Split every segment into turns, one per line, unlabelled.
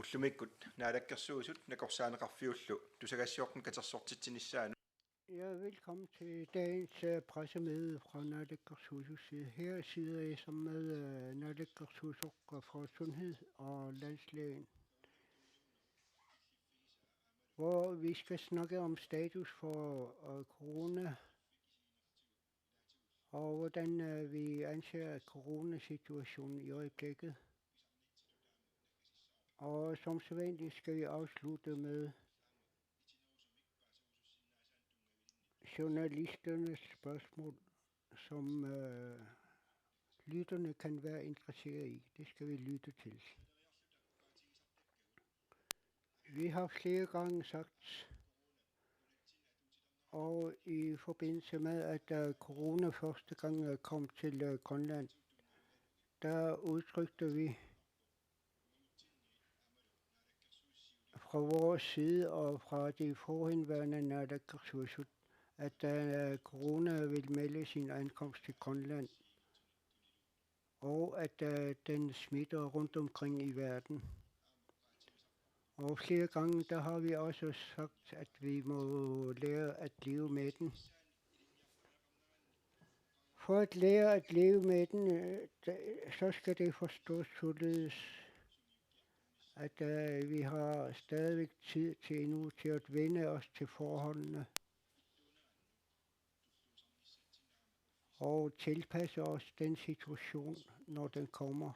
уллумиккут наалаккерсуусут накорсаанеқарфиуллу тусагассиорпун катерсортитсинissaanu.
Ja, velkommen til dagens pressemøde fra Naalakkersuisut side. Her sidder jeg sammen med Naalakkersuisut fra Sundhed og Landslægen, hvor vi skal snakke om status for corona, og hvordan vi anser coronasituationen i øjeblikket. Og som sædvanligt skal vi afslutte med journalisternes spørgsmål, som lytterne kan være interesseret i. Det skal vi lytte til. Vi har flere gange sagt, og i forbindelse med, at corona første gang kom til Grønland, der udtrykte vi fra vores side og fra de forhenværende Naalakkersuisut, at corona vil melde sin ankomst til Grønland, og at den smitter rundt omkring i verden. Og flere gange, der har vi også sagt, at vi må lære at leve med den. For at lære at leve med den, så skal det forstås således, at vi har stadigvæk tid til endnu til at vende os til forholdene og tilpasse os den situation, når den kommer.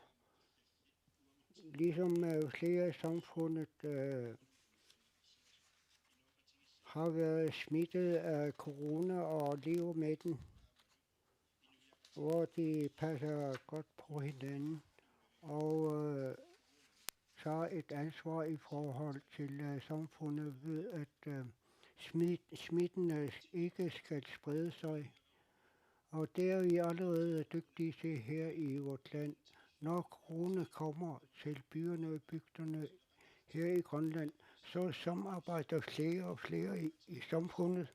Ligesom flere af samfundet har været smittet af corona og lever med den, hvor de passer godt på hinanden og tager et ansvar i forhold til samfundet ved, at smitten ikke skal sprede sig. Og det er vi allerede dygtige til her i vort land. Når corona kommer til byerne og bygderne her i Grønland, så samarbejder flere og flere i samfundet.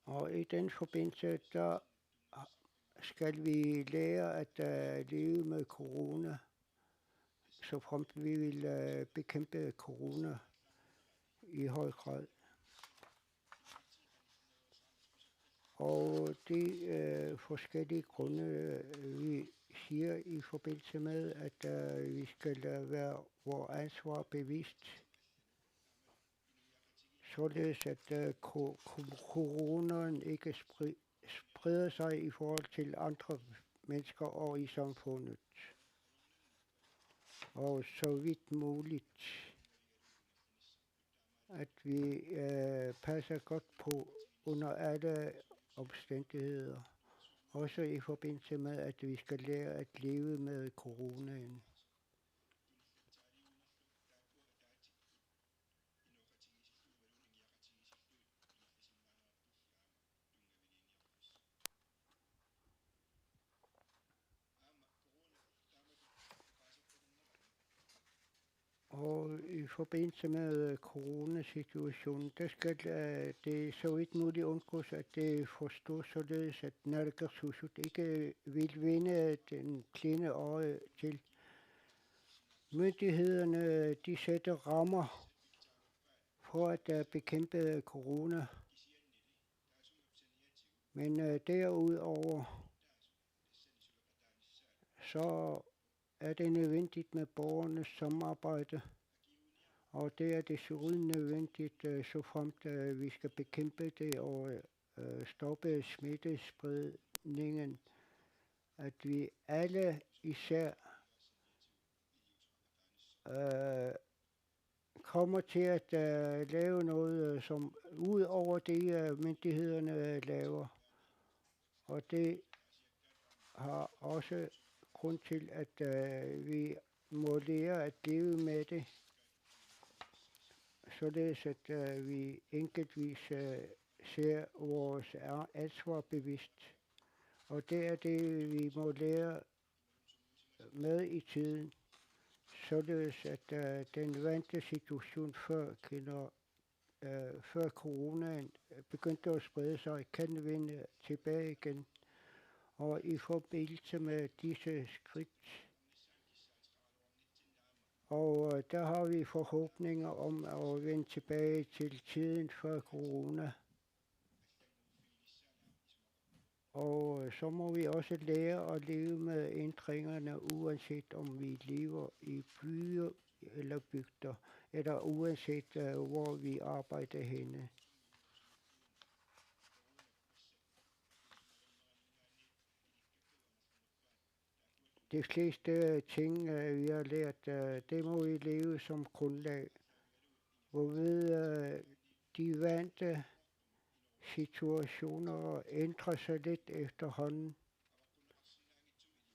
Og i den forbindelse, der skal vi lære at leve med corona, så fremt vi vil bekæmpe corona i høj grad. Og de forskellige grunde, vi siger i forbindelse med, at vi skal være vores ansvar bevidst, således at coronaen ikke spreder sig i forhold til andre mennesker og i samfundet. Og så vidt muligt, at vi passer godt på under alle omstændigheder. Også i forbindelse med, at vi skal lære at leve med coronaen. Og i forbindelse med coronasituationen, der skal det så vidt muligt undgås, at det forstås således, at Naalakkersuisut ikke vil vinde den blinde øje til. Myndighederne, de sætter rammer for at bekæmpe corona. Men derudover, så er det nødvendigt med borgernes samarbejde, og det er desuden nødvendigt, så fremt vi skal bekæmpe det og stoppe smittespredningen, at vi alle især kommer til at lave noget, som ud over det myndighederne laver, og det har også grund til, at vi må lære at leve med det, således at vi enkeltvis ser vores ansvar bevidst. Og det er det, vi må lære med i tiden, således at den vante situation før coronaen begyndte at sprede sig, kan vende tilbage igen. Og i forbindelse med disse skridt, og der har vi forhåbninger om at vende tilbage til tiden før corona. Og så må vi også lære at leve med ændringerne, uanset om vi lever i byer eller bygder, eller uanset hvor vi arbejder henne. De fleste ting, vi har lært, det må vi leve som grundlag. Hvorved de vante situationer ændrer sig lidt efterhånden,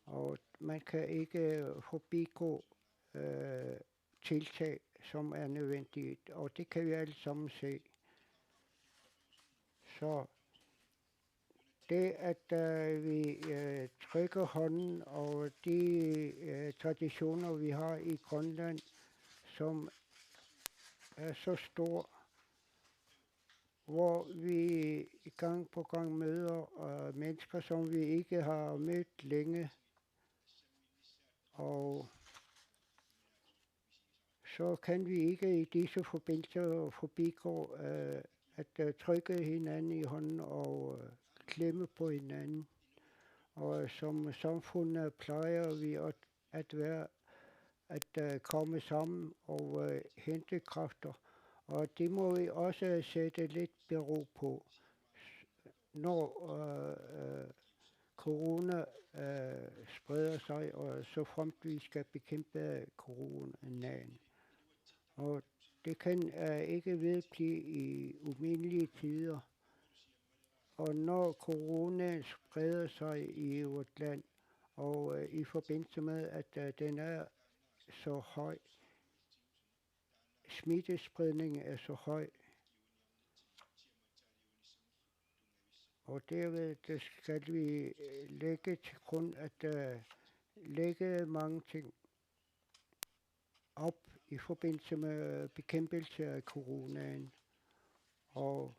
og man kan ikke forbigå tiltag, som er nødvendigt, og det kan vi alle sammen se. Så det, at vi trykker hånden, og de traditioner, vi har i Grønland, som er så stor, hvor vi gang på gang møder mennesker, som vi ikke har mødt længe, og så kan vi ikke i disse forbindelser forbigå at trykke hinanden i hånden og klemme på hinanden. Og som samfund plejer vi at komme sammen og hente kræfter. Og det må vi også sætte lidt bero på, når corona spreder sig, og så fremt vi skal bekæmpe coronaen. Og det kan ikke vedblive i umindelige tider. Og når coronaen spreder sig i vort land, og i forbindelse med, at den er så høj, smittespredningen er så høj, og derved skal vi lægge til grund at lægge mange ting op i forbindelse med bekæmpelse af coronaen. Og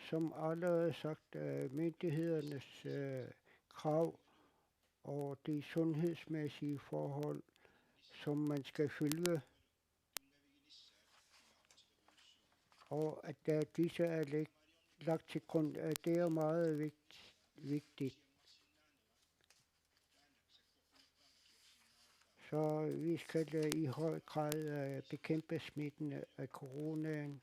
som allerede sagt, myndighedernes krav og de sundhedsmæssige forhold, som man skal følge, og at disse er lagt til grund, det er meget vigtigt. Så vi skal i høj grad bekæmpe smitten af coronaen,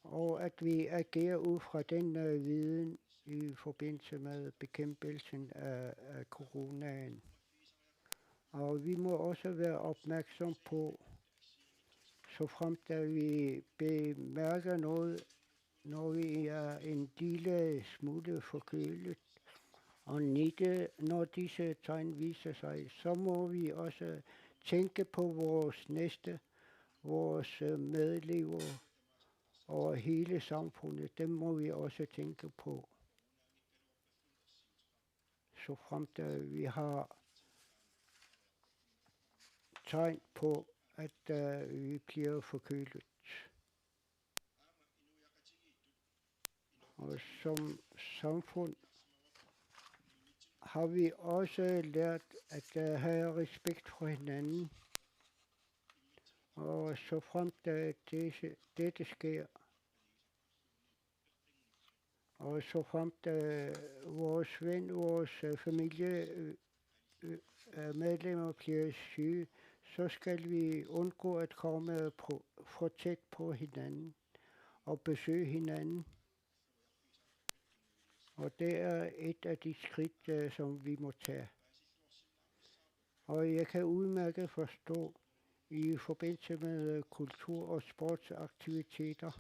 og at vi agerer ud fra den viden i forbindelse med bekæmpelsen af coronaen. Og vi må også være opmærksom på, så fremt at vi bemærker noget, når vi er en lille smule forkølet, og når disse tegn viser sig, så må vi også tænke på vores næste, vores medlever og hele samfundet. Dem må vi også tænke på, så fremt at vi har tegn på, at vi bliver forkølet. Og som samfund har vi også lært at have respekt for hinanden. Og så fremt at dette sker, og så fremt vores ven, vores familie medlemmer bliver syge, så skal vi undgå at komme for tæt på hinanden og besøge hinanden. Og det er et af de skridt, som vi må tage. Og jeg kan udmærket forstå, i forbindelse med kultur- og sportsaktiviteter,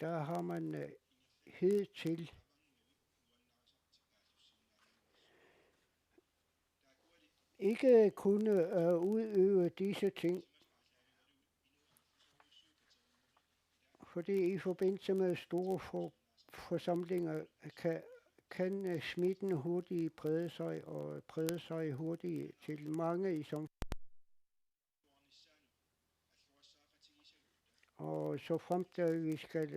der har man hidtil ikke kunne udøve disse ting, fordi i forbindelse med store forsamlinger kan smitten hurtigt brede sig, og brede sig hurtigt til mange i samfundet. Og så fremt at vi skal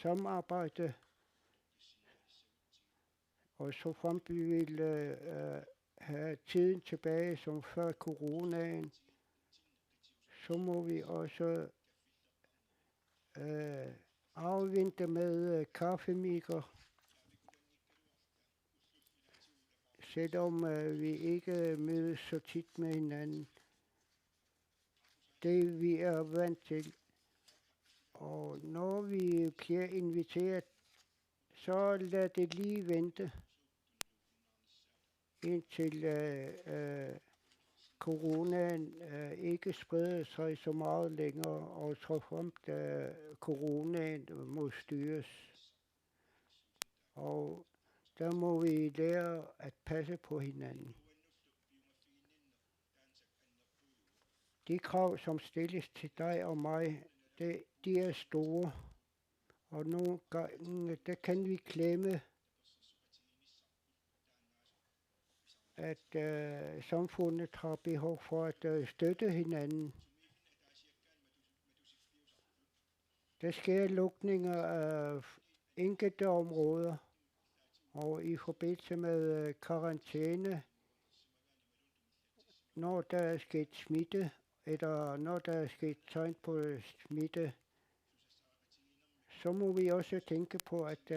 samarbejde, og så frem vi vil have tiden tilbage som før coronaen, så må vi også afvente med kaffemikker, selvom vi ikke mødes så tit med hinanden. Det vi er vant til. Og når vi bliver inviteret, så lad det lige vente, indtil coronaen ikke spreder sig så meget længere, og så fremt coronaen må styres. Og der må vi lære at passe på hinanden. De krav, som stilles til dig og mig, de er store, og nogle gange, der kan vi glemme, at samfundet har behov for at støtte hinanden. Der sker lukninger af enkelte områder, og i forbindelse med karantæne, når der er sket smitte, eller når der er sket tegn på smitte, så må vi også tænke på, at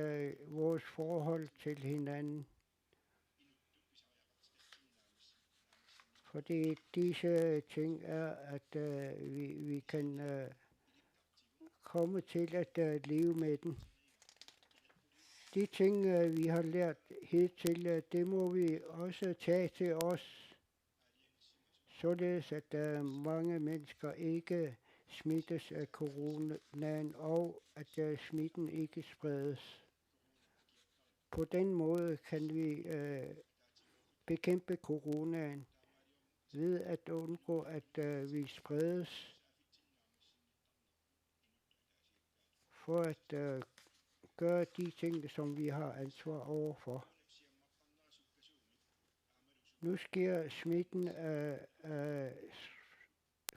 vores forhold til hinanden. Fordi disse ting er, at vi kan komme til at leve med den. De ting, vi har lært hidtil, det må vi også tage til os, således at mange mennesker ikke smittes af coronaen, og at smitten ikke spredes. På den måde kan vi bekæmpe coronaen ved at undgå, at vi spredes, for at gøre de ting, som vi har ansvar overfor. Nu sker smitten af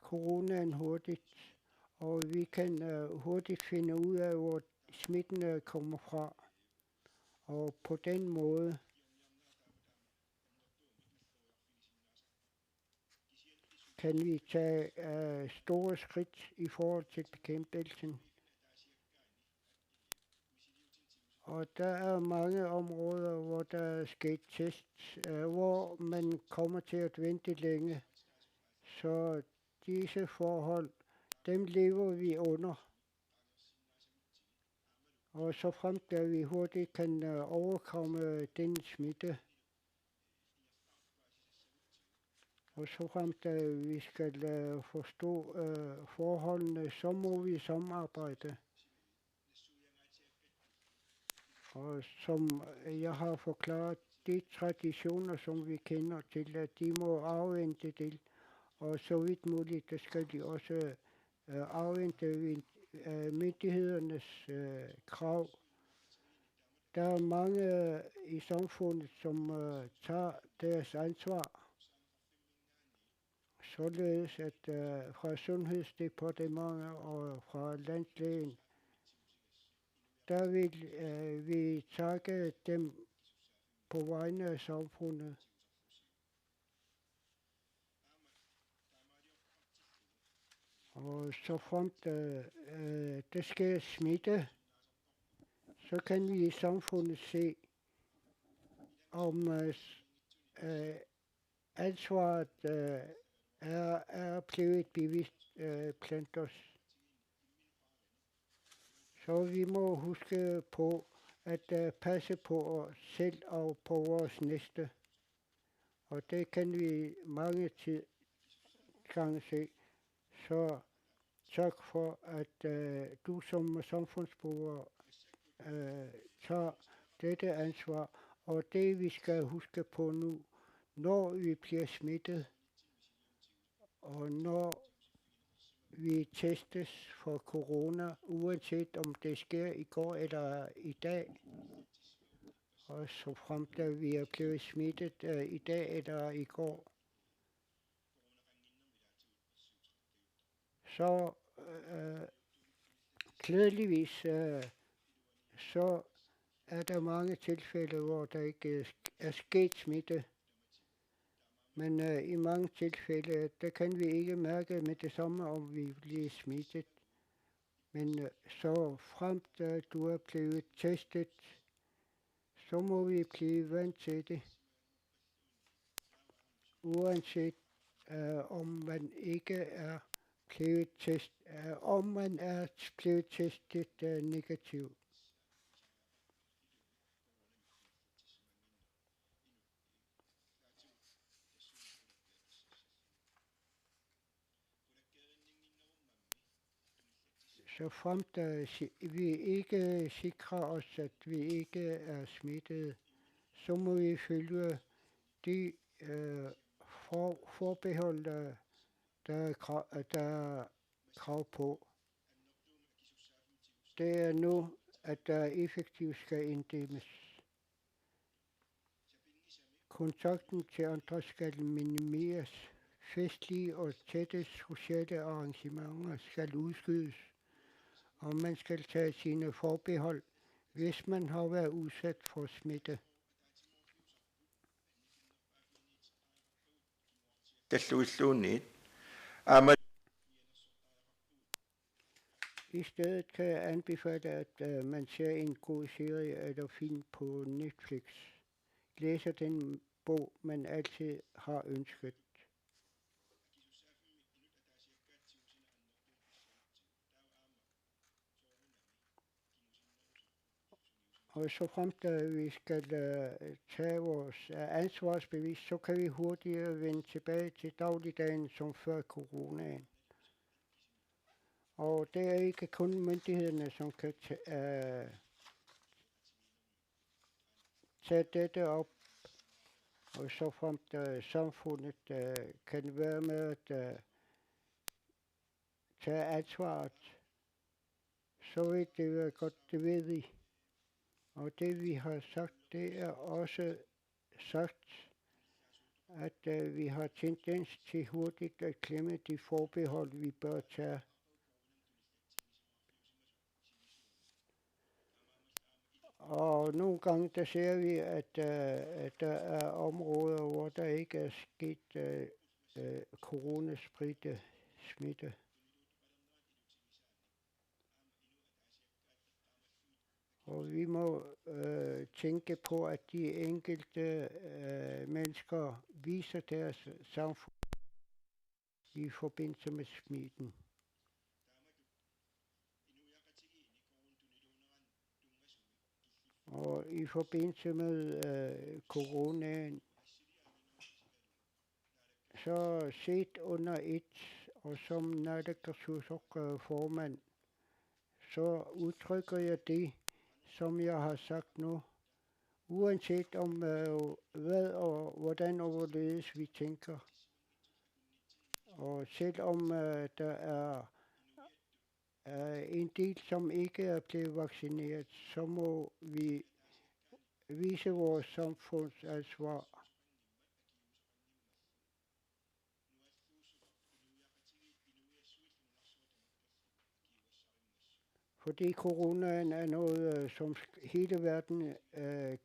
coronaen hurtigt, og vi kan hurtigt finde ud af, hvor smitten kommer fra. Og på den måde kan vi tage store skridt i forhold til bekæmpelsen. Og der er mange områder, hvor der er sket test, hvor man kommer til at vente længe. Så disse forhold, dem lever vi under. Og så fremt at vi hurtigt kan overkomme den smitte. Og så fremt at vi skal forstå forholdene, så må vi samarbejde. Og som jeg har forklaret, de traditioner, som vi kender til, at de må afvente det. Og så vidt muligt, der skal de også afvente myndighedernes krav. Der er mange i samfundet, som tager deres ansvar. Således at fra Sundhedsdepartementet og fra landslægen, der vil vi takke dem på vegne af samfundet. Og så fremt der sker smitte, så kan vi i samfundet se, om ansvaret er blevet bevidst blandt os. Så vi må huske på at passe på os selv og på vores næste. Og det kan vi mange gange se. Så tak for, at du som samfundsborger tager dette ansvar. Og det vi skal huske på nu, når vi bliver smittet, og når vi testes for corona, uanset om det sker i går eller i dag, og så fremt at vi er blevet smittet i dag eller i går, så glædeligvis så er der mange tilfælde, hvor der ikke er sket smitte. Men i mange tilfælde, der kan vi ikke mærke med det samme, om vi bliver smittet. Men så fremt du er blevet testet, så må vi blive vant til det. Uanset om man ikke er blevet om man er blevet testet negativ. Så fremt vi ikke sikrer os, at vi ikke er smittet, så må vi følge de forbehold, der er krav på. Det er nu, at der effektivt skal inddæmmes. Kontakten til andre skal minimeres. Festlige og tætte sociale arrangementer skal udskydes, og man skal tage sine forbehold, hvis man har været udsat for smitte. I stedet kan jeg anbefale, at man ser en god serie eller film på Netflix. Læser den bog, man altid har ønsket. Og så fremt vi skal tage vores ansvarsbevis, så kan vi hurtigere vende tilbage til dagligdagen som før coronaen. Og det er ikke kun myndighederne, som kan tage dette op, og så fremt samfundet kan være med at tage ansvaret, så vil det være godt, det ved vi. Og det vi har sagt, det er også sagt, at vi har tendens til hurtigt at glemme de forbehold, vi bør tage. Og nogle gange der ser vi, at der er områder, hvor der ikke er sket coronasmitte. Og vi må tænke på, at de enkelte mennesker viser deres samfund i forbindelse med smitten. Og i forbindelse med coronaen, så set under et, og som naalakkersuisut formand, så udtrykker jeg det, som jeg har sagt nu, uanset om hvad og hvordan og hvorledes vi tænker. Og selvom der er en del, som ikke er blevet vaccineret, så må vi vise vores samfundsansvar. Fordi coronaen er noget, som hele verden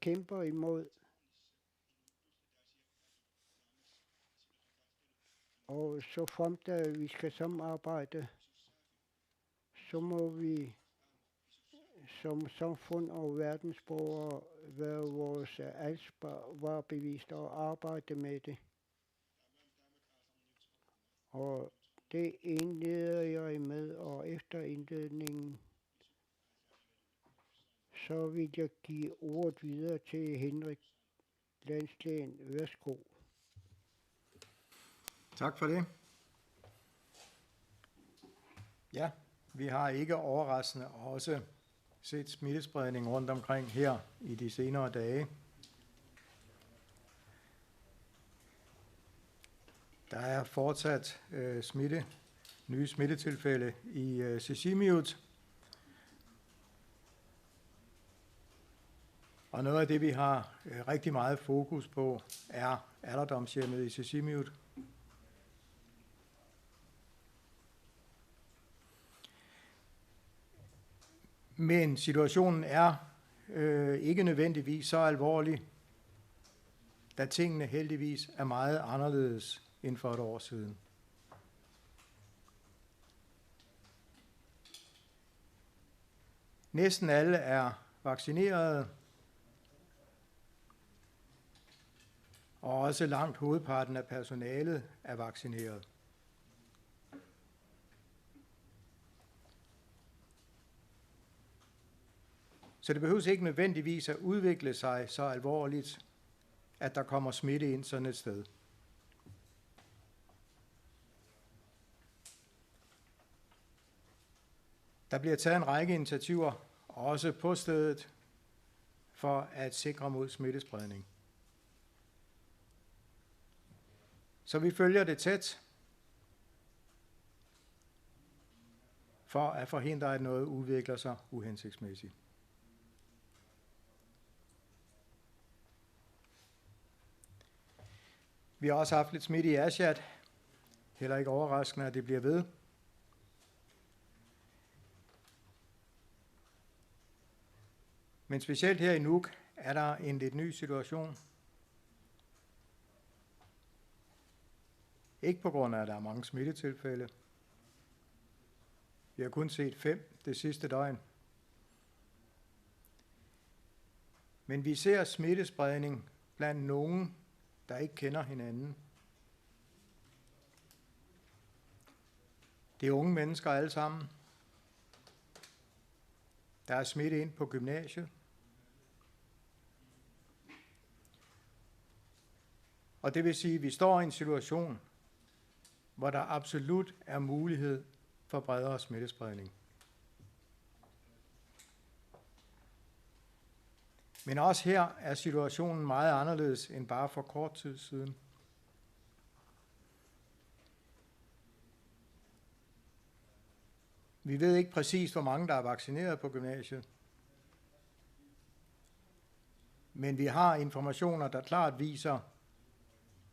kæmper imod. Og så fremt vi skal samarbejde, så må vi som samfund og verdensborgere være vores ansvarsbevidste og arbejde med det. Og det indleder jeg med, og efter indledningen, så vil jeg give ordet videre til Henrik, landslægen. Værsgo.
Tak for det. Ja, vi har ikke overraskende også set smittespredning rundt omkring her i de senere dage. Der er fortsat nye smittetilfælde i Sisimiut. Og noget af det, vi har rigtig meget fokus på, er alderdomshjemmet i Sisimiut. Men situationen er ikke nødvendigvis så alvorlig, da tingene heldigvis er meget anderledes end for et år siden. Næsten alle er vaccinerede, og også langt hovedparten af personalet er vaccineret. Så det behøves ikke nødvendigvis at udvikle sig så alvorligt, at der kommer smitte ind sådan et sted. Der bliver taget en række initiativer, også på stedet, for at sikre mod smittespredning. Så vi følger det tæt, for at forhindre, at noget udvikler sig uhensigtsmæssigt. Vi har også haft lidt smitte i Aasiaat. Heller ikke overraskende, at det bliver ved. Men specielt her i Nuuk er der en lidt ny situation. Ikke på grund af, at der er mange smittetilfælde. Vi har kun set 5 det sidste døgn. Men vi ser smittespredning blandt nogen, der ikke kender hinanden. Det er unge mennesker alle sammen. Der er smitte ind på gymnasiet. Og det vil sige, at vi står i en situation, hvor der absolut er mulighed for bredere smittespredning. Men også her er situationen meget anderledes end bare for kort tid siden. Vi ved ikke præcis, hvor mange der er vaccineret på gymnasiet. Men vi har informationer, der klart viser,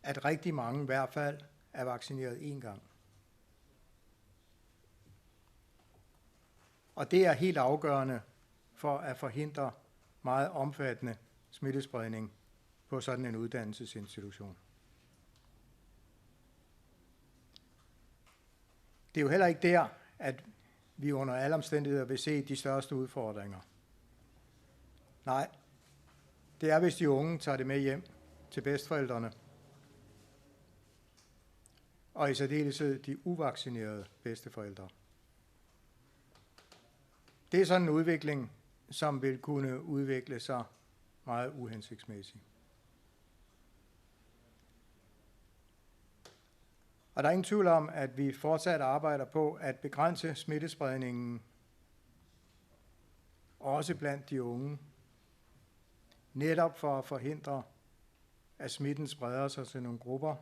at rigtig mange i hvert fald er vaccineret én gang. Og det er helt afgørende for at forhindre meget omfattende smittespredning på sådan en uddannelsesinstitution. Det er jo heller ikke der, at vi under alle omstændigheder vil se de største udfordringer. Nej, det er, hvis de unge tager det med hjem til bedsteforældrene, og i særdeleshed de uvaccinerede bedsteforældre. Det er sådan en udvikling, som vil kunne udvikle sig meget uhensigtsmæssigt. Og der er ingen tvivl om, at vi fortsat arbejder på at begrænse smittespredningen, også blandt de unge, netop for at forhindre, at smitten spreder sig til nogle grupper,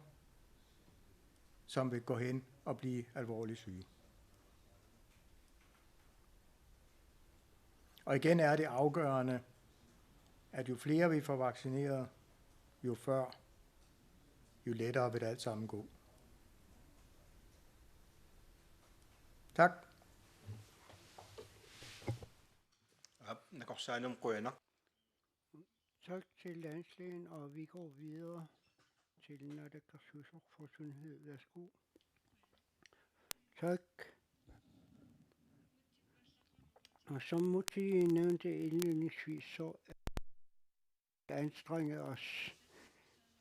som vil gå hen og blive alvorligt syge. Og igen er det afgørende, at jo flere vi får vaccineret, jo før, jo lettere vil det alt sammen gå. Tak.
Nakorsaanum quyanak.
Tak til landslægen, og vi går videre til Naalakkersuisut for sundhed. Værsgo. Tak. Og som Mutti nævnte indledningsvis, så anstrenge os.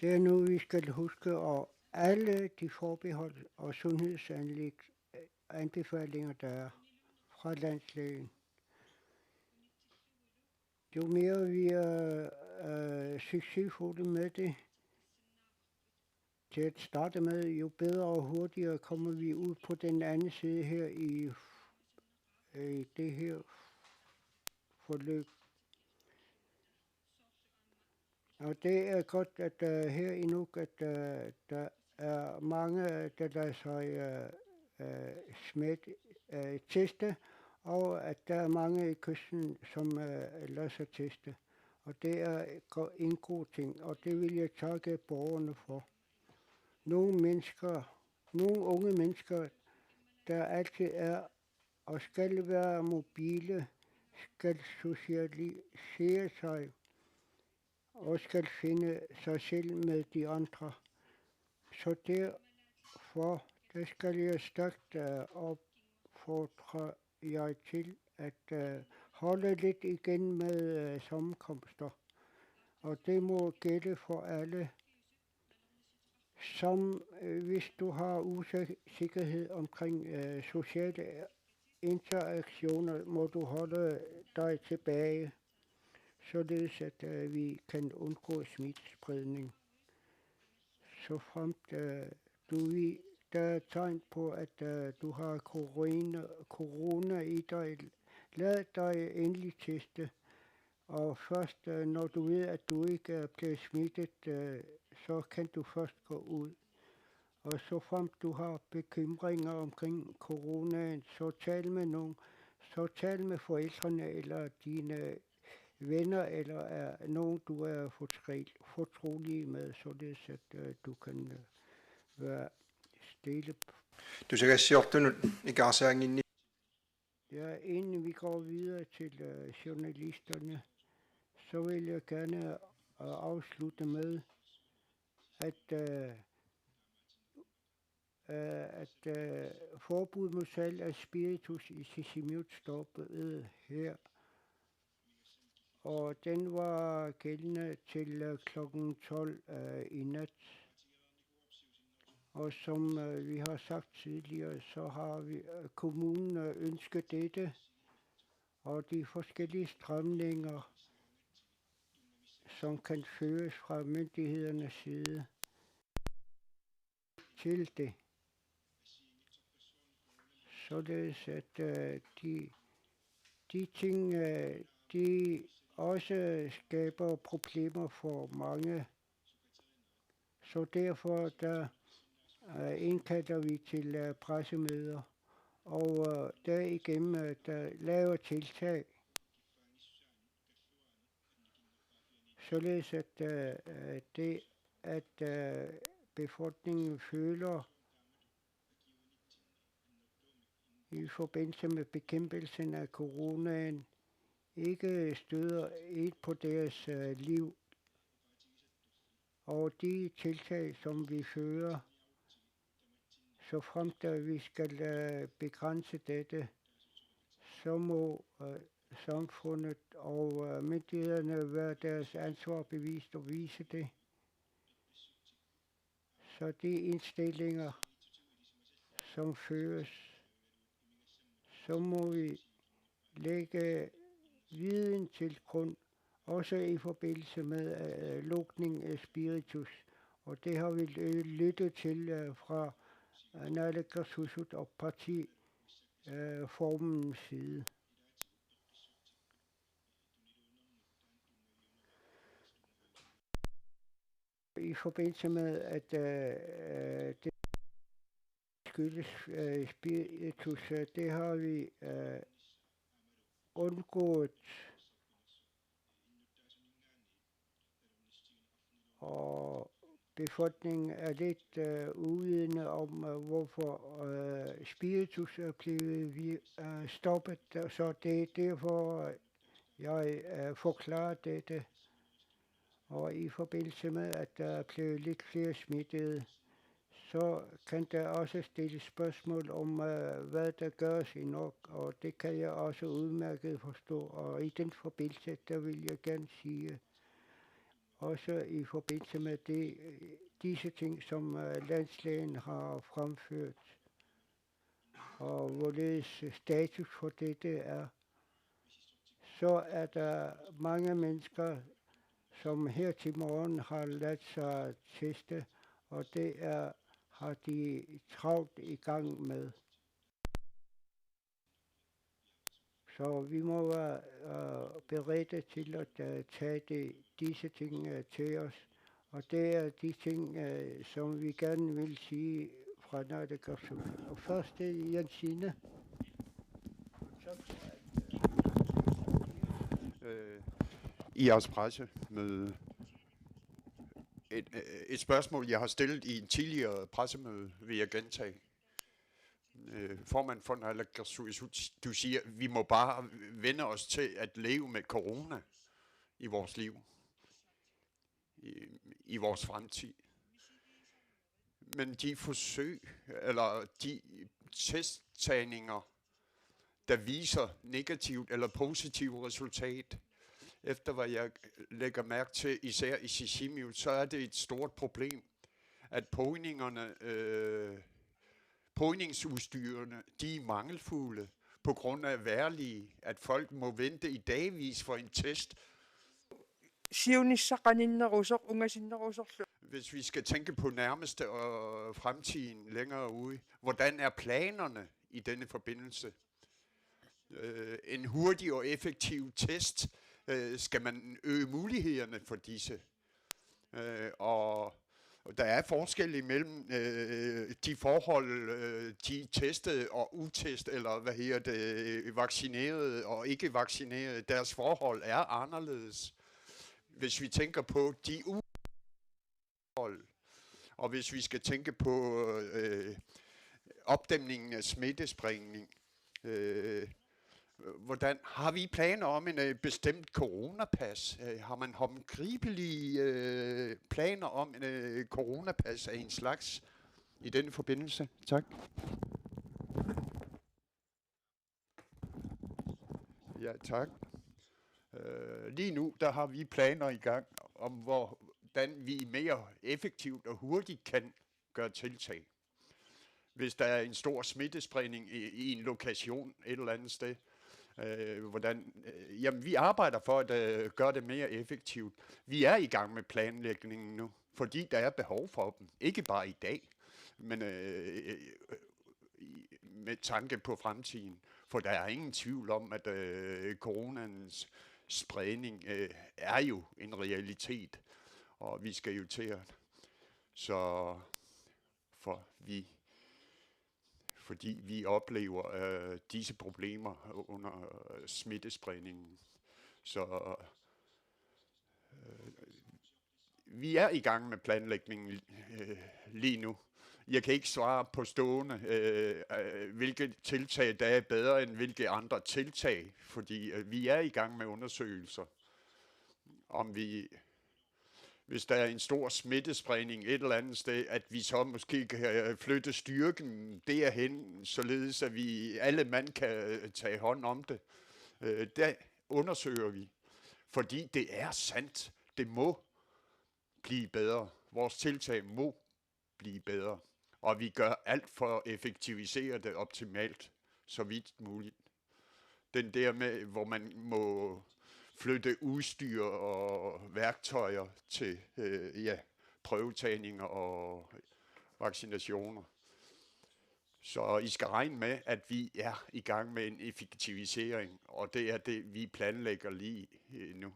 Det er nu, vi skal huske, og alle de forbehold og sundhedsanbefalinger, der er fra landslægen. Jo mere vi er succesfulde med det, til at starte med, jo bedre og hurtigere kommer vi ud på den anden side her i det her forløb. Og det er godt, at her i Nuuk, at der er mange, der lader sig teste, og at der er mange i kysten, som lader sig teste. Og det er en god ting, og det vil jeg takke borgerne for. Nogle unge mennesker, der altid er og skal være mobile, skal socialisere sig og skal finde sig selv med de andre. Så derfor, det skal jeg stærkt opfordre jer til at holde lidt igen med sammenkomster. Og det må gælde for alle. Som hvis du har usikkerhed omkring sociale interaktioner, må du holde dig tilbage, således at vi kan undgå smittespredning. Så fremt der er tegn på, at du har corona i dig, lad dig endelig teste. Og først når du ved, at du ikke er blevet smittet, så kan du først gå ud. Og så fremt du har bekymringer omkring coronaen, så tal med nogen. Så tal med forældrene eller dine venner, eller nogen du er fortrolig med, således at du kan være stille.
Du ser sjortunut ikaarsaanginni.
Ja, inden vi går videre til journalisterne, så vil jeg gerne afslutte med, at forbud mod salg af spiritus i Sisimiut stoppede her. Og den var gældende til klokken 12 i nat. Og som vi har sagt tidligere, så har kommunen ønsket dette, og de forskellige stramninger, som kan føres fra myndighedernes side til det. Således at de ting, de også skaber problemer for mange. Så derfor indkalder vi til pressemøder, og derigennem der laver tiltag, således at befolkningen føler i forbindelse med bekæmpelsen af coronaen ikke støder ind på deres liv. Og de tiltag, som vi fører, så fremt vi skal begrænse dette, så må samfundet og myndighederne være deres ansvar bevist og vise det. Så de indstillinger, som føres, så må vi lægge viden til grund, også i forbindelse med lukning af spiritus. Og det har vi lyttet til fra Naalakkersuisut og partiformens side. I forbindelse med, at det skyldes spiritus, det har vi undgået. Og befolkningen er lidt uvidende om, hvorfor spiritus er blevet stoppet. Så det er derfor, jeg forklarer dette. Og i forbindelse med, at der er blevet lidt flere smittede, så kan der også stilles spørgsmål om, hvad der gøres i nok, og det kan jeg også udmærket forstå. Og i den forbindelse, der vil jeg gerne sige, også i forbindelse med disse ting, som landslægen har fremført, og hvorledes status for dette er, så er der mange mennesker, som her til morgen har ladet sig teste, og det har de travlt i gang med. Så vi må være beredte til at tage disse ting til os. Og det er de ting, som vi gerne vil sige fra Naalakkersuisut. Og først det er Jensine.
I jeres pressemøde. Et spørgsmål, jeg har stillet i en tidligere pressemøde, vil jeg gentage. formand for Naalakkersuisut, du siger, at vi må bare vende os til at leve med corona i vores liv, i vores fremtid. Men de forsøg, eller de testtagninger, der viser negativt eller positivt resultat, efter hvad jeg lægger mærke til, især i Sisimiut, så er det et stort problem, at pågningsudstyrene, de er mangelfulde på grund af vejrlige, at folk må vente i dagvis for en test. Hvis vi skal tænke på nærmeste og fremtiden længere ude, hvordan er planerne i denne forbindelse? En hurtig og effektiv test, skal man øge mulighederne for disse? Og der er forskel imellem de forhold, de testede og utestede, eller hvad hedder det, vaccinerede og ikke vaccinerede. Deres forhold er anderledes. Hvis vi tænker på de forhold, og hvis vi skal tænke på opdæmningen af smittespredning, hvordan har vi planer om en bestemt coronapas? Har man håndgribelige planer om en coronapas af en slags i denne forbindelse? Tak. Ja, tak. Lige nu, der har vi planer i gang om, hvordan vi mere effektivt og hurtigt kan gøre tiltag. Hvis der er en stor smittespredning i en lokation et eller andet sted, jamen, vi arbejder for at gøre det mere effektivt. Vi er i gang med planlægningen nu, fordi der er behov for dem. Ikke bare i dag, men med tanke på fremtiden. For der er ingen tvivl om, at coronans spredning er jo en realitet, og vi skal jo til at... Så fordi vi oplever disse problemer under smittespredningen. Så vi er i gang med planlægningen lige nu. Jeg kan ikke svare på stående, hvilke tiltag der er bedre end hvilke andre tiltag, fordi vi er i gang med undersøgelser, om vi... Hvis der er en stor smittespredning et eller andet sted, at vi så måske kan flytte styrken derhen, således at vi alle mand kan tage hånd om det. Der undersøger vi, fordi det er sandt. Det må blive bedre. Vores tiltag må blive bedre, og vi gør alt for at effektivisere det optimalt, så vidt muligt. Den der med, hvor man må flytte udstyr og værktøjer til prøvetagninger og vaccinationer. Så I skal regne med, at vi er i gang med en effektivisering, og det er det, vi planlægger lige nu.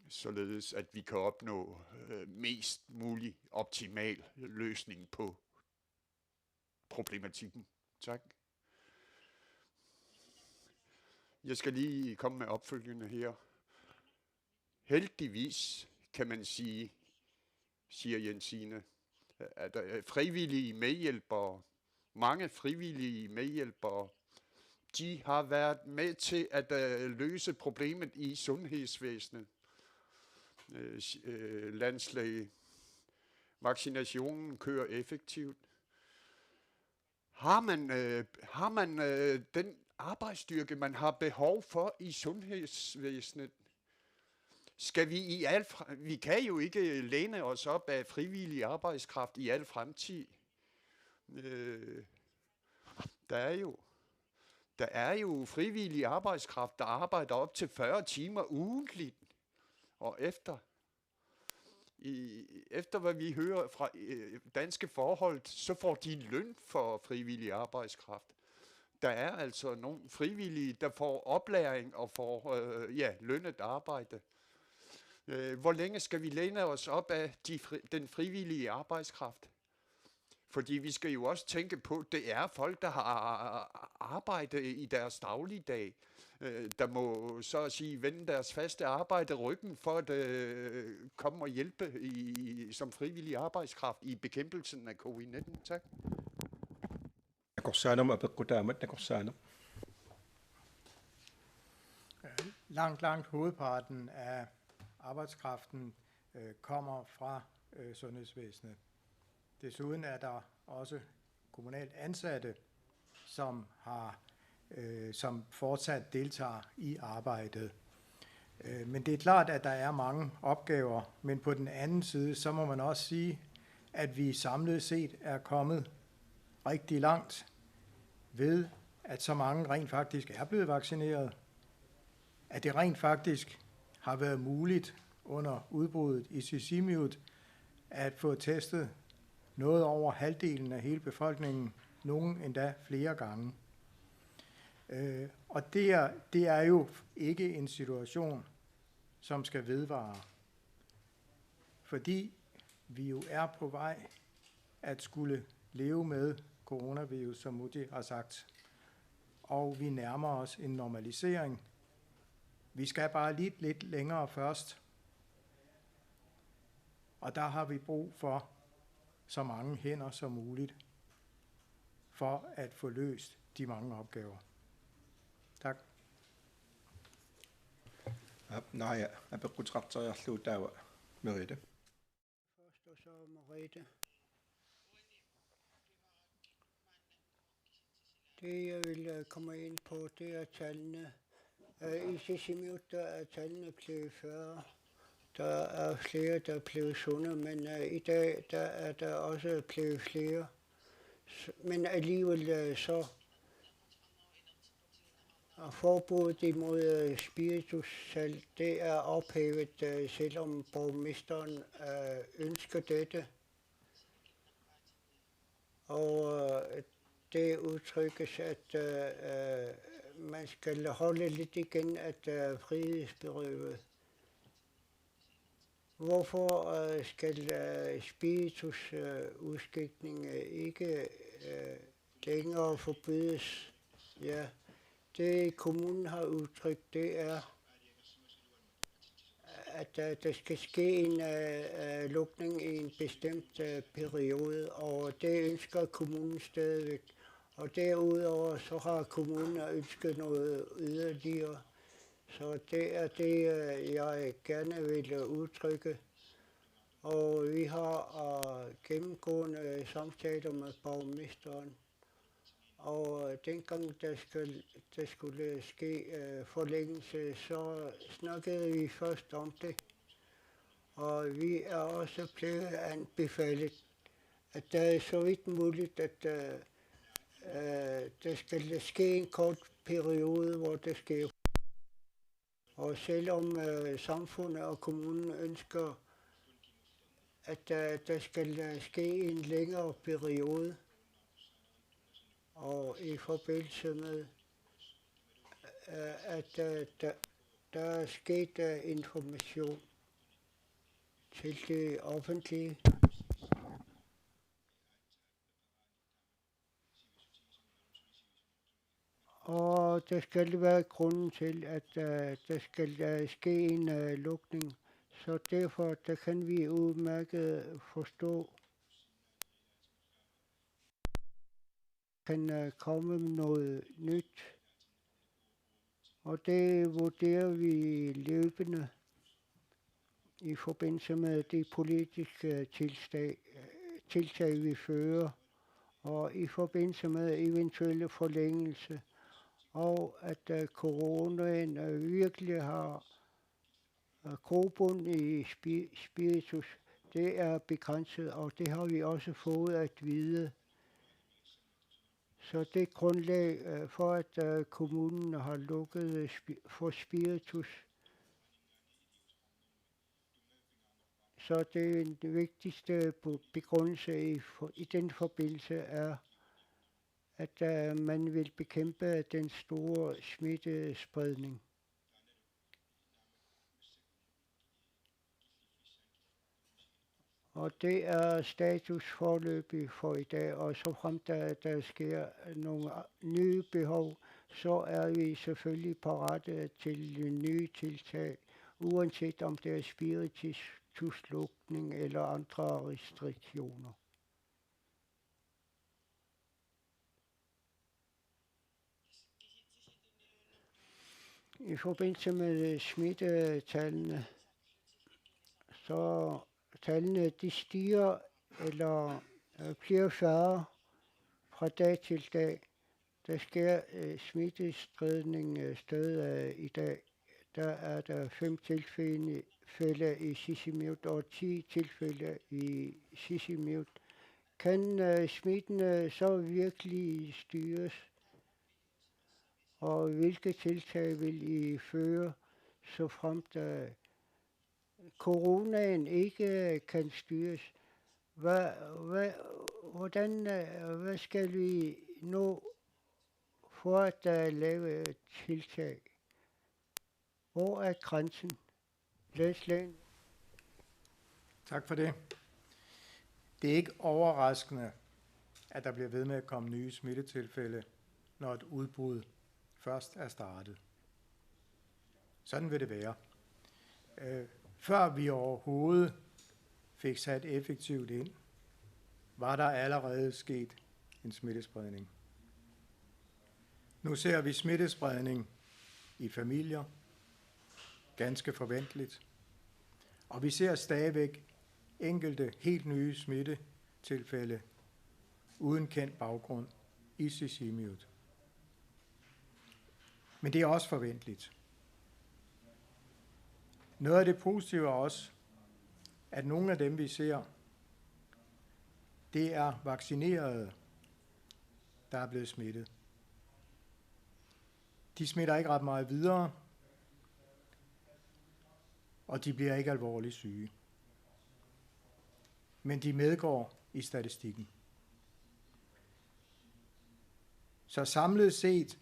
Således at vi kan opnå mest mulig optimal løsning på problematikken. Tak. Jeg skal lige komme med opfølgende her. Heldigvis kan man sige, siger Jensine, at frivillige medhjælpere, mange frivillige medhjælpere, de har været med til at løse problemet i sundhedsvæsenet. Landslæge. Vaccinationen kører effektivt. Har man den arbejdsstyrke, man har behov for i sundhedsvæsenet? Skal vi vi kan jo ikke læne os op af frivillig arbejdskraft i al fremtid. Der er jo frivillig arbejdskraft, der arbejder op til 40 timer ugentligt. Og efter hvad vi hører fra danske forhold, så får de løn for frivillig arbejdskraft. Der er altså nogle frivillige, der får oplæring og får lønnet arbejde. Hvor længe skal vi læne os op af den frivillige arbejdskraft? Fordi vi skal jo også tænke på, at det er folk, der har arbejde i deres dagligdag, der må så at sige vende deres faste arbejde ryggen for at komme og hjælpe som frivillig arbejdskraft i bekæmpelsen af COVID-19. Tak.
Nakkorsaanum apeqqutaamat nakkorsaanum.
Langt hovedparten af arbejdskraften kommer fra sundhedsvæsenet. Desuden er der også kommunalt ansatte, som fortsat deltager i arbejdet. Men det er klart, at der er mange opgaver, men på den anden side, så må man også sige, at vi samlet set er kommet rigtig langt ved, at så mange rent faktisk er blevet vaccineret, at det rent faktisk har været muligt under udbruddet i Sisimiut at få testet noget over halvdelen af hele befolkningen, nogen endda flere gange. Og det er jo ikke en situation, som skal vedvare, fordi vi jo er på vej at skulle leve med coronavirus, som Modi har sagt, og vi nærmer os en normalisering. Vi skal bare lidt længere først, og der har vi brug for så mange hænder som muligt, for at få løst de mange opgaver. Tak.
Naja, apeqqutaqartoriarluu taawa Merete.
Først og så Merete. Det jeg vil komme ind på, det er tallene. I Sisimiut der er tallene blevet færre. Der er flere, der er blevet sunde, men i dag der er der også blevet flere. Men alligevel så er forbuddet imod spiritussalg, det er ophævet, selvom borgmesteren ønsker dette. Og det udtrykkes, at man skal holde lidt igen, at frihedsberøve. Hvorfor skal spiritusudskænkning ikke længere forbydes? Ja, det kommunen har udtrykt, det er, at der skal ske en lukning i en bestemt periode, og det ønsker kommunen stadigvæk. Og derudover så har kommunen ønsket noget yderligere. Så det er det, jeg gerne vil udtrykke. Og vi har gennemgående samtaler med borgmesteren. Og dengang der skulle ske forlængelse, så snakkede vi først om det. Og vi er også blevet anbefalet, at der er så vidt muligt, at der skal ske en kort periode, hvor det sker. Og selvom samfundet og kommunen ønsker, at der skal ske en længere periode, og i forbindelse med, at der er sket information til det offentlige. Og der skal være grunden til, at der skal ske en lukning. Så derfor der kan vi udmærket forstå, kan komme med noget nyt. Og det vurderer vi løbende i forbindelse med de politiske tiltag vi fører, og i forbindelse med eventuelle forlængelse. Og at coronaen virkelig har grobund i spiritus, det er begrænset, og det har vi også fået at vide. Så det grundlag for, at kommunen har lukket for spiritus, så det vigtigste begrundelse i den forbindelse er, at man vil bekæmpe den store smittespredning. Og det er status foreløbig for i dag, og så frem der sker nogle nye behov, så er vi selvfølgelig parate til nye tiltag, uanset om det er spirituslukning eller andre restriktioner. I forbindelse med smittetallene, så tallene de stiger eller bliver færre fra dag til dag. Der sker smittespredning stadig i dag. Der er der 5 tilfælde i Sisimiut og 10 tilfælde i Sisimiut. Kan smitten så virkelig styres? Og hvilke tiltag vil I føre, så fremt coronaen ikke kan styres? Hvad skal vi nå for at lave et tiltag? Hvor er grænsen? Læsland.
Tak for det. Det er ikke overraskende, at der bliver ved med at komme nye smittetilfælde, når et udbrud først er startet. Sådan vil det være. Før vi overhovedet fik sat effektivt ind, var der allerede sket en smittespredning. Nu ser vi smittespredning i familier, ganske forventeligt, og vi ser stadigvæk enkelte helt nye smittetilfælde uden kendt baggrund i Sisimiut. Men det er også forventeligt. Noget af det positive er også, at nogle af dem, vi ser, det er vaccinerede, der er blevet smittet. De smitter ikke ret meget videre, og de bliver ikke alvorligt syge. Men de medgår i statistikken. Så samlet set,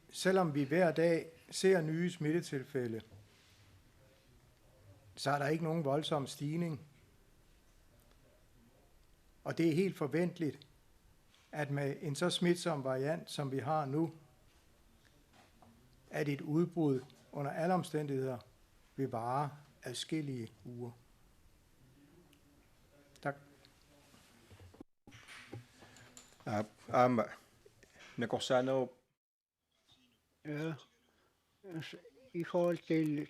selvom vi hver dag ser nye smittetilfælde, så er der ikke nogen voldsom stigning. Og det er helt forventeligt, at med en så smitsom variant, som vi har nu, at et udbrud under alle omstændigheder vil vare adskillige uger. Tak.
Nakorsano.
Ja, altså, i forhold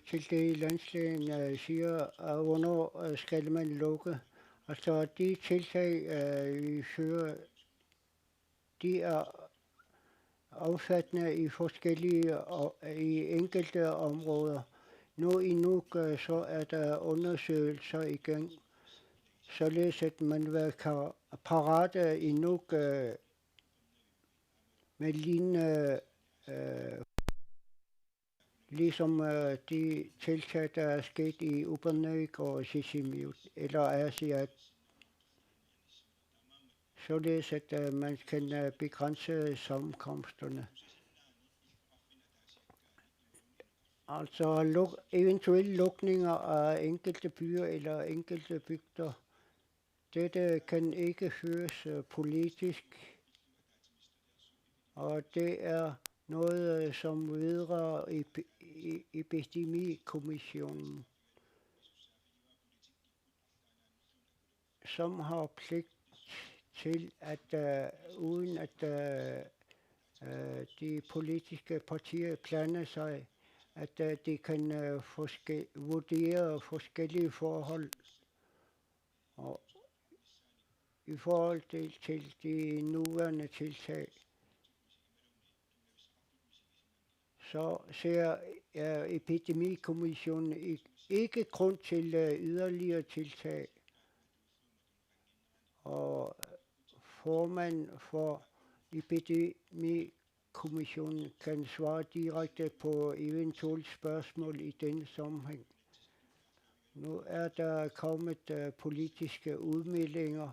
til det landslægen siger, hvornår skal man lukke. Altså de tiltag, vi fører, de er affattende i forskellige, i enkelte områder. Nu i Nuuk, så er der undersøgelser i gang, således at man vil parate i Nuuk med lignende ligesom de tiltag, der er sket i Upernøyk og Sisimiut eller Asiat, således at man kan begrænse sammenkomsterne. Altså eventuelle lukninger af enkelte byer eller enkelte bygder, dette kan ikke føres politisk, og det er noget, som vedrører epidemikommissionen, som har pligt til, at uden at de politiske partier planer sig, at de kan vurdere forskellige forhold. Og i forhold til de nuværende tiltag, så ser epidemikommissionen ikke grund til yderligere tiltag. Og formand for epidemikommissionen kan svare direkte på eventuelle spørgsmål i denne sammenhæng. Nu er der kommet politiske udmeldinger,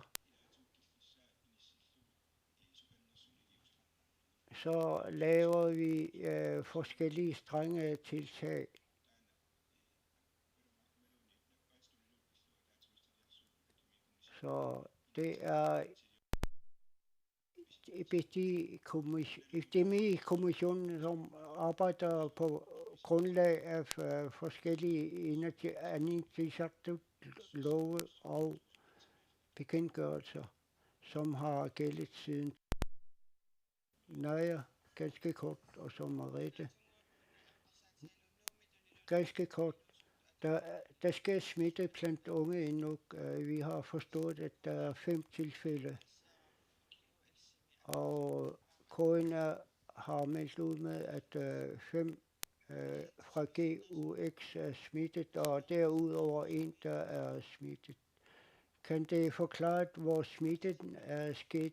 så laver vi forskellige strenge tiltag. Så det er epidemikommissionen, som arbejder på grundlag af forskellige love og bekendtgørelser, som har gældet siden ganske kort, og som er rette. ganske kort. Der sker smitte blandt unge i Nuuk. Vi har forstået, at der er 5 tilfælde. Og KNR har meldt ud med, at 5 fra GUX er smittet, og derudover en, der er smittet. Kan det forklare, hvor smitten er sket?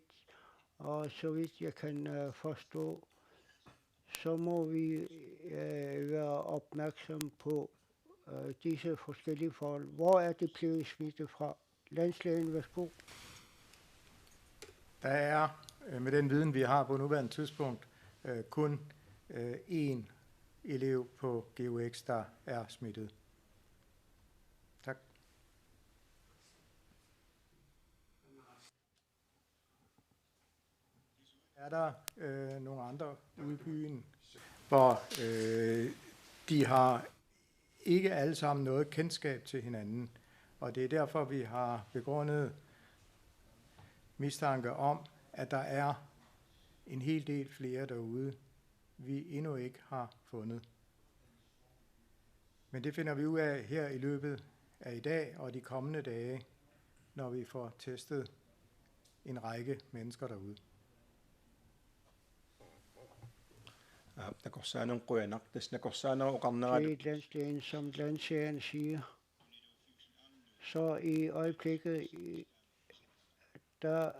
Og så vidt jeg kan forstå, så må vi være opmærksomme på disse forskellige forhold. Hvor er det blevet smittet fra? Landslægen, værsgo.
Der er med den viden, vi har på nuværende tidspunkt, kun én elev på GUX, der er smittet. Tak. Er der nogle andre ude i byen, hvor de har ikke alle sammen noget kendskab til hinanden, og det er derfor, vi har begrundet mistanke om, at der er en hel del flere derude, vi endnu ikke har fundet. Men det finder vi ud af her i løbet af i dag og de kommende dage, når vi får testet en række mennesker derude.
Nakorsaanong quyanak tas nakorsaanong uqarneralu
Det er landslægen, som landslægen siger. Så i øjeblikket, der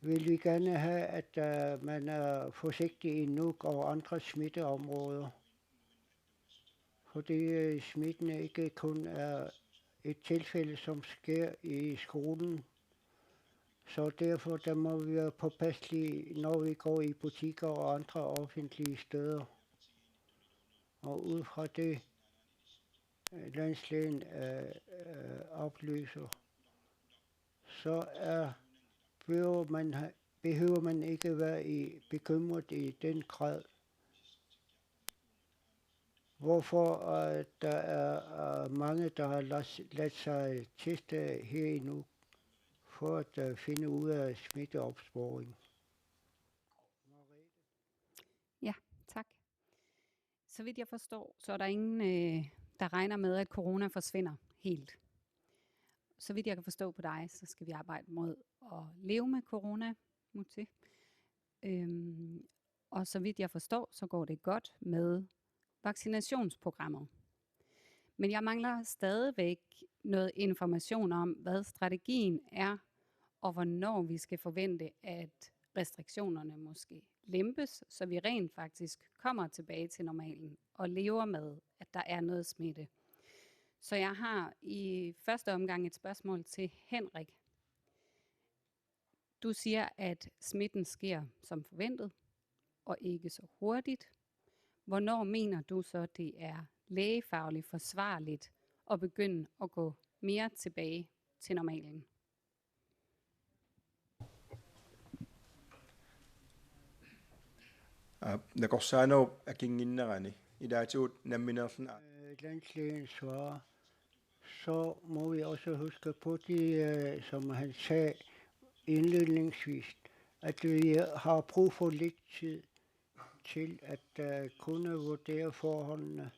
vil vi gerne have, at man er forsigtig i Nuuk og andre smitteområder. Fordi smitten ikke kun er et tilfælde, som sker i skolen. Så derfor der må vi være påpasselige, når vi går i butikker og andre offentlige steder. Og ud fra det, landslægen oplyser, så behøver man ikke være bekymret i den grad. Hvorfor der er mange, der har ladet sig teste her i Nuuk for at finde ud af smitteopsporing.
Ja, tak. Så vidt jeg forstår, så er der ingen, der regner med, at corona forsvinder helt. Så vidt jeg kan forstå på dig, så skal vi arbejde mod at leve med corona. Og så vidt jeg forstår, så går det godt med vaccinationsprogrammet. Men jeg mangler stadigvæk noget information om, hvad strategien er, og hvornår vi skal forvente, at restriktionerne måske lempes, så vi rent faktisk kommer tilbage til normalen og lever med, at der er noget smitte. Så jeg har i første omgang et spørgsmål til Henrik. Du siger, at smitten sker som forventet, og ikke så hurtigt. Hvornår mener du så, det er lægefagligt forsvarligt at begynde at gå mere tilbage til normalen?
nakorsaanong akinginnerani ilaatuut namminersen
Landslægen svarer, så må vi også huske på det, som han sagde indledningsvis, at vi har brug for lidt tid til at kunne vurdere forholdene.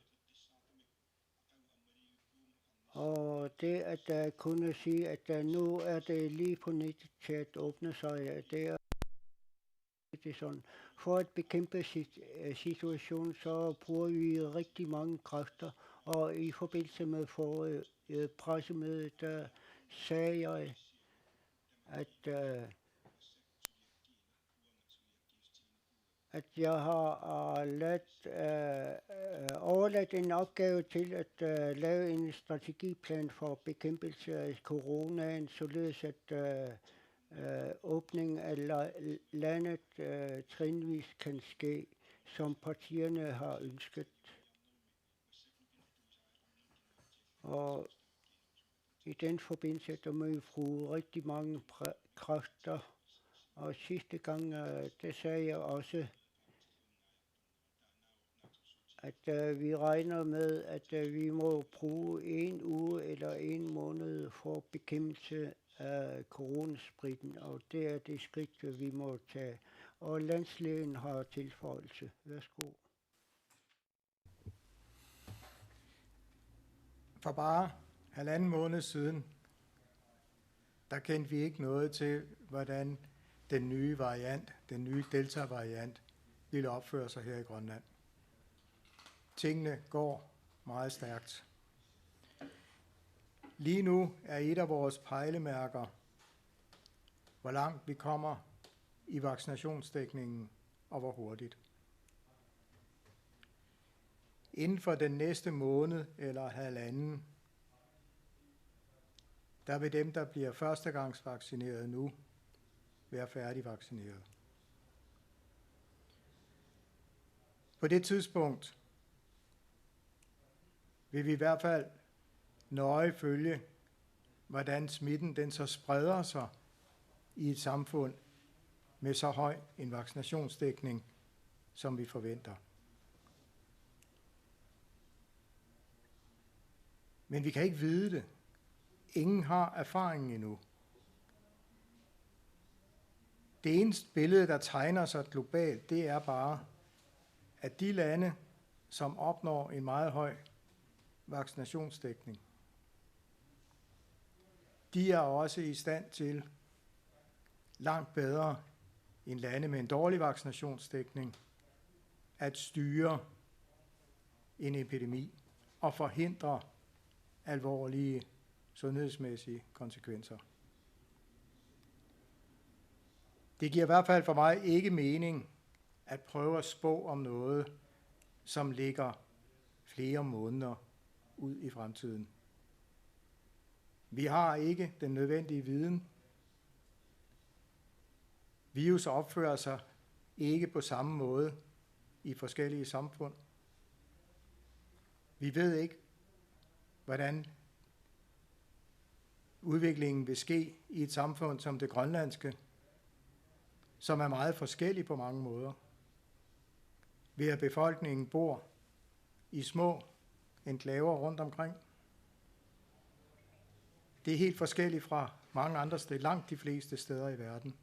Og det at kunne sige, at nu er det lige på nettet til at åbne sig, det er sådan. For at bekæmpe situationen, så bruger vi rigtig mange kræfter. Og i forbindelse med pressemødet, der sagde jeg, at jeg har overladt en opgave til at lave en strategiplan for bekæmpelse af coronaen, således at åbningen af landet trinvis kan ske, som partierne har ønsket. Og i den forbindelse, der må vi bruge rigtig mange kræfter. Og sidste gang, der sagde jeg også, at vi regner med, at vi må bruge 1 uge eller 1 måned for bekæmpelse af coronaspritten, og det er det skridt, vi må tage. Og landslægen har tilføjelse. Værsgo.
For bare 1,5 måned siden, der kendte vi ikke noget til, hvordan den nye variant, den nye Delta-variant, ville opføre sig her i Grønland. Tingene går meget stærkt. Lige nu er et af vores pejlemærker, hvor langt vi kommer i vaccinationsdækningen, og hvor hurtigt. Inden for den næste måned eller 1,5, der vil dem, der bliver førstegangsvaccineret nu, være færdigvaccineret. På det tidspunkt vil vi i hvert fald nøje følge, hvordan smitten den så spreder sig i et samfund med så høj en vaccinationsdækning, som vi forventer. Men vi kan ikke vide det. Ingen har erfaringen endnu. Det eneste billede, der tegner sig globalt, det er bare, at de lande, som opnår en meget høj vaccinationsdækning, de er også i stand til langt bedre end lande med en dårlig vaccinationsdækning at styre en epidemi og forhindre alvorlige sundhedsmæssige konsekvenser. Det giver i hvert fald for mig ikke mening at prøve at spå om noget, som ligger flere måneder ud i fremtiden. Vi har ikke den nødvendige viden. Virus opfører sig ikke på samme måde i forskellige samfund. Vi ved ikke, hvordan udviklingen vil ske i et samfund som det grønlandske, som er meget forskellig på mange måder, ved at befolkningen bor i små enklaver rundt omkring. Det er helt forskelligt fra mange andre steder, langt de fleste steder i verden.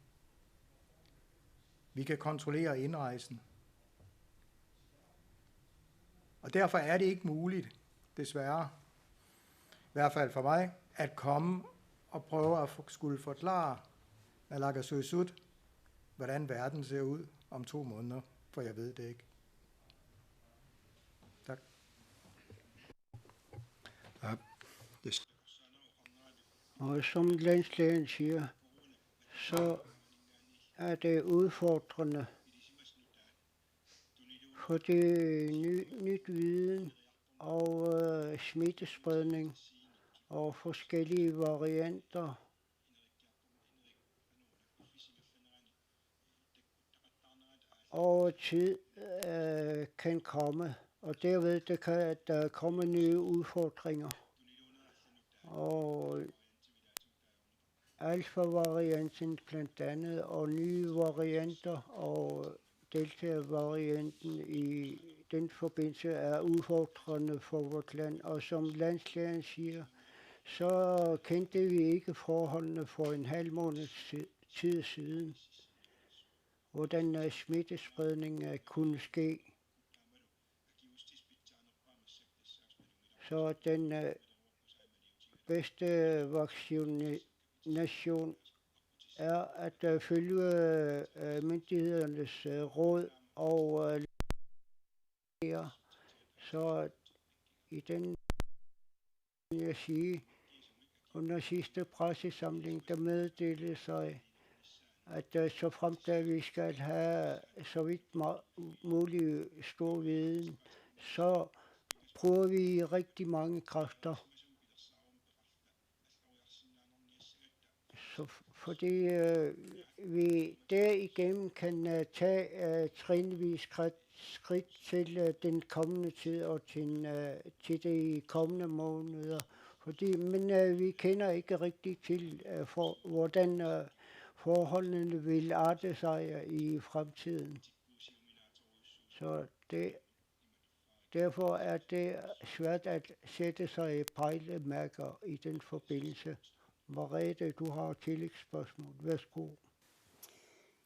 Vi kan kontrollere indrejsen. Og derfor er det ikke muligt, desværre, i hvert fald for mig, at komme og prøve at skulle forklare naalakkersuisut, hvordan verden ser ud om 2 måneder, for jeg ved det ikke. Tak.
Og som landslægen siger, så er det udfordrende, for det er nyt viden og smittespredning og forskellige varianter. Over tid kan komme, og derved kan der komme nye udfordringer. Og alfa-varianten blandt andet, og nye varianter, og delta-varianten i den forbindelse er udfordrende for vort land. Og som landslægen siger, så kendte vi ikke forholdene for en halv måneds tid siden, hvordan smittespredning kunne ske. Så den bedste vaccination er at følge myndighedernes råd og så i den jeg sige, under sidste pressesamling, der meddelte sig, at så fremt at vi skal have så vidt muligt stor viden, så bruger vi rigtig mange kræfter. Så fordi vi derigennem kan tage trinvis skridt til den kommende tid og til de kommende måneder. Men vi kender ikke rigtigt til, hvordan forholdene vil arte sig i fremtiden. Så derfor er det svært at sætte sig pejlemærker i den forbindelse. Merete, du har tillægsspørgsmål. Værsgo.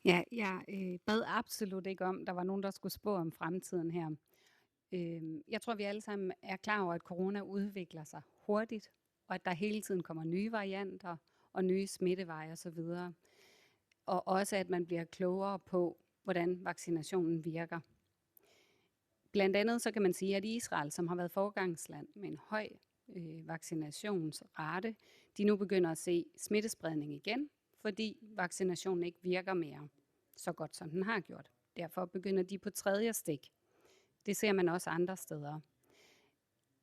Ja, jeg bad absolut ikke om, der var nogen, der skulle spå om fremtiden her. Jeg tror, vi alle sammen er klar over, at corona udvikler sig hurtigt, og at der hele tiden kommer nye varianter og nye smitteveje osv. Og også, at man bliver klogere på, hvordan vaccinationen virker. Blandt andet så kan man sige, at Israel, som har været forgangsland med en høj vaccinationsrate, de nu begynder at se smittespredning igen, fordi vaccinationen ikke virker mere så godt, som den har gjort. Derfor begynder de på 3. stik. Det ser man også andre steder.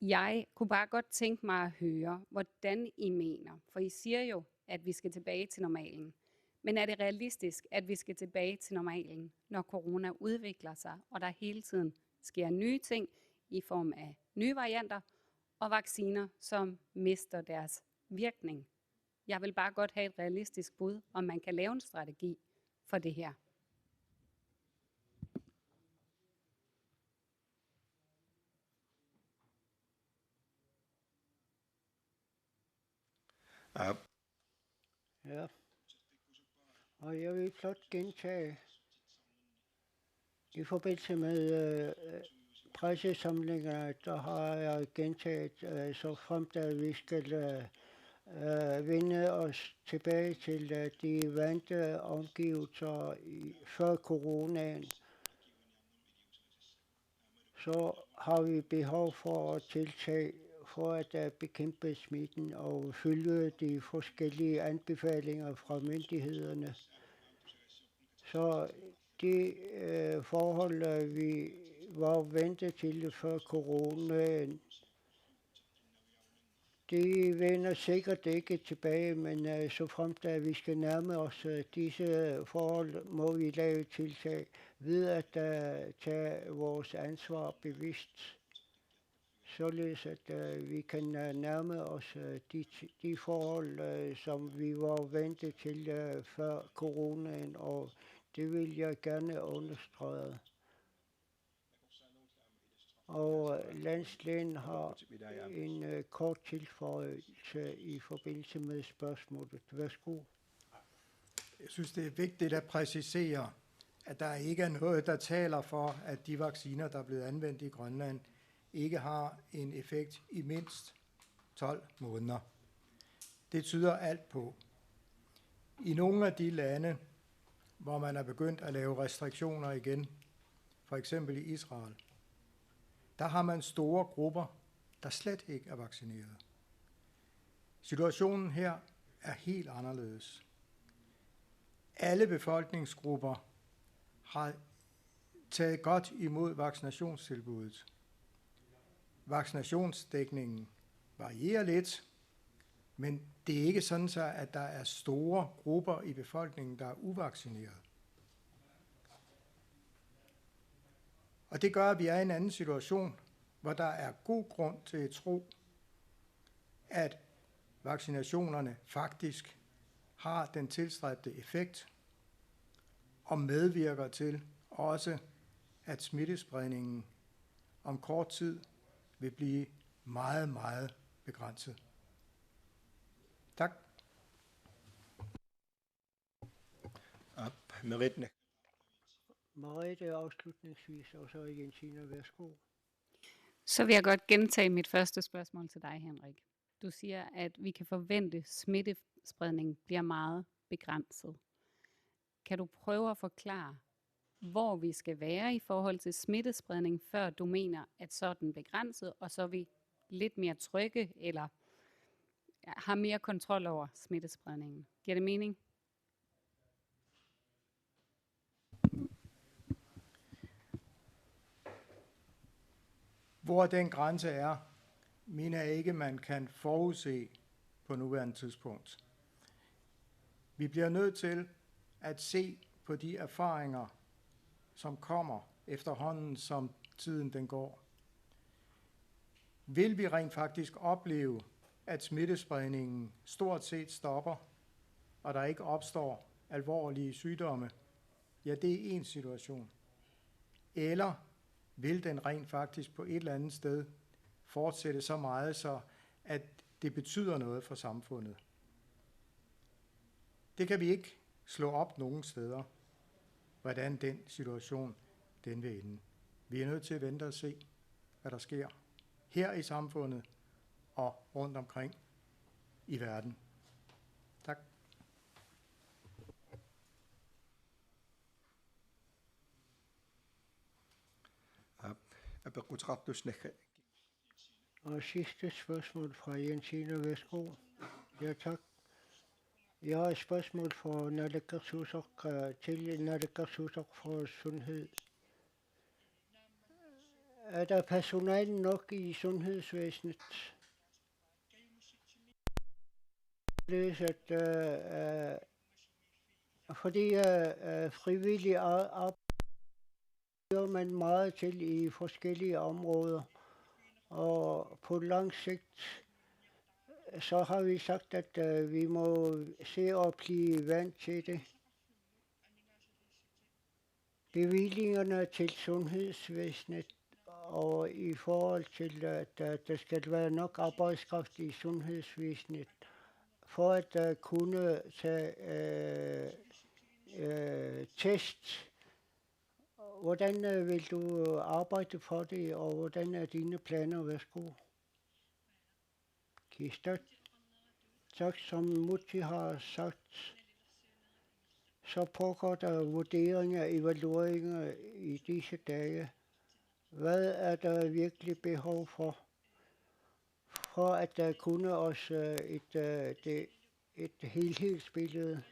Jeg kunne bare godt tænke mig at høre, hvordan I mener, for I siger jo, at vi skal tilbage til normalen. Men er det realistisk, at vi skal tilbage til normalen, når corona udvikler sig, og der hele tiden sker nye ting i form af nye varianter og vacciner, som mister deres virkning? Jeg vil bare godt have et realistisk bud, om man kan lave en strategi for det her.
Ja,
Ja. Og jeg vil blot gentage, i forbindelse med pressesamlinger, der har jeg gentaget, så fremt at vi skal vende os tilbage til de vante omgivelser før coronaen, så har vi behov for at tiltage for at bekæmpe smitten og følge de forskellige anbefalinger fra myndighederne. Så de forhold, vi var ventet til før coronaen, de vender sikkert ikke tilbage, men så fremt at vi skal nærme os disse forhold, må vi lave tiltag ved at tage vores ansvar bevidst, således at vi kan nærme os de forhold, som vi var ventet til før coronaen, og det vil jeg gerne understrege. Og landslægen har en kort tilføjelse i forbindelse med spørgsmålet. Værsgo.
Jeg synes, det er vigtigt at præcisere, at der ikke er noget, der taler for, at de vacciner, der er blevet anvendt i Grønland, ikke har en effekt i mindst 12 måneder. Det tyder alt på. I nogle af de lande, hvor man er begyndt at lave restriktioner igen, for eksempel i Israel, der har man store grupper, der slet ikke er vaccineret. Situationen her er helt anderledes. Alle befolkningsgrupper har taget godt imod vaccinationstilbuddet. Vaccinationsdækningen varierer lidt, men det er ikke sådan, at der er store grupper i befolkningen, der er uvaccineret. Og det gør, at vi er i en anden situation, hvor der er god grund til at tro, at vaccinationerne faktisk har den tilstræbte effekt og medvirker til også, at smittespredningen om kort tid vil blive meget, meget begrænset. Tak.
Merete afslutningsvis, og så Jensina, værsgo.
Så vil jeg godt gentage mit første spørgsmål til dig, Henrik. Du siger, at vi kan forvente, at smittespredningen bliver meget begrænset. Kan du prøve at forklare, hvor vi skal være i forhold til smittespredning, før du mener, at så er den begrænset, og så er vi lidt mere trygge, eller har mere kontrol over smittespredningen? Giver det mening?
Hvor den grænse er, mener jeg ikke, man kan forudse på nuværende tidspunkt. Vi bliver nødt til at se på de erfaringer, som kommer efterhånden, som tiden den går. Vil vi rent faktisk opleve, at smittespredningen stort set stopper, og der ikke opstår alvorlige sygdomme? Ja, det er en situation. Eller vil den rent faktisk på et eller andet sted fortsætte så meget, så at det betyder noget for samfundet? Det kan vi ikke slå op nogen steder, hvordan den situation den vil ende. Vi er nødt til at vente og se. hvad der sker her i samfundet og rundt omkring i verden. Tak.
Og sidste spørgsmål fra Jensine. Værsgo. Ja, tak. Jeg har et spørgsmål fra Naalakkersuisut til Naalakkersuisut for sundhed. Er der personale nok i sundhedsvæsenet? Fordi frivillig arbejde gør man meget til i forskellige områder, og på lang sigt så har vi sagt, at vi må se og blive vant til det. Bevillingerne til sundhedsvæsenet og i forhold til, at der skal være nok arbejdskraft i sundhedsvæsenet, for at kunne tage test. Hvordan vil du arbejde for det, og hvordan er dine planer? Værsgo. Kistet. Tak, som Mutti har sagt, så pågår der vurderinger og evalueringer i disse dage. Hvad er der virkelig behov for at kunne os et helhedsbillede?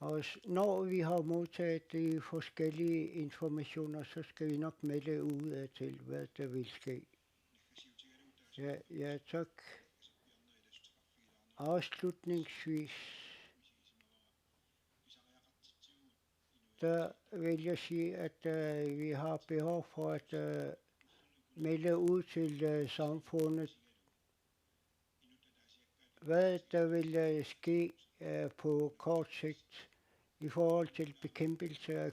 Og når vi har modtaget de forskellige informationer, så skal vi nok melde ud til, hvad der vil ske. Ja, tak. Afslutningsvis, der vil jeg sige, at vi har behov for at melde ud til samfundet, hvad der vil ske på kort sigt i forhold til bekæmpelse af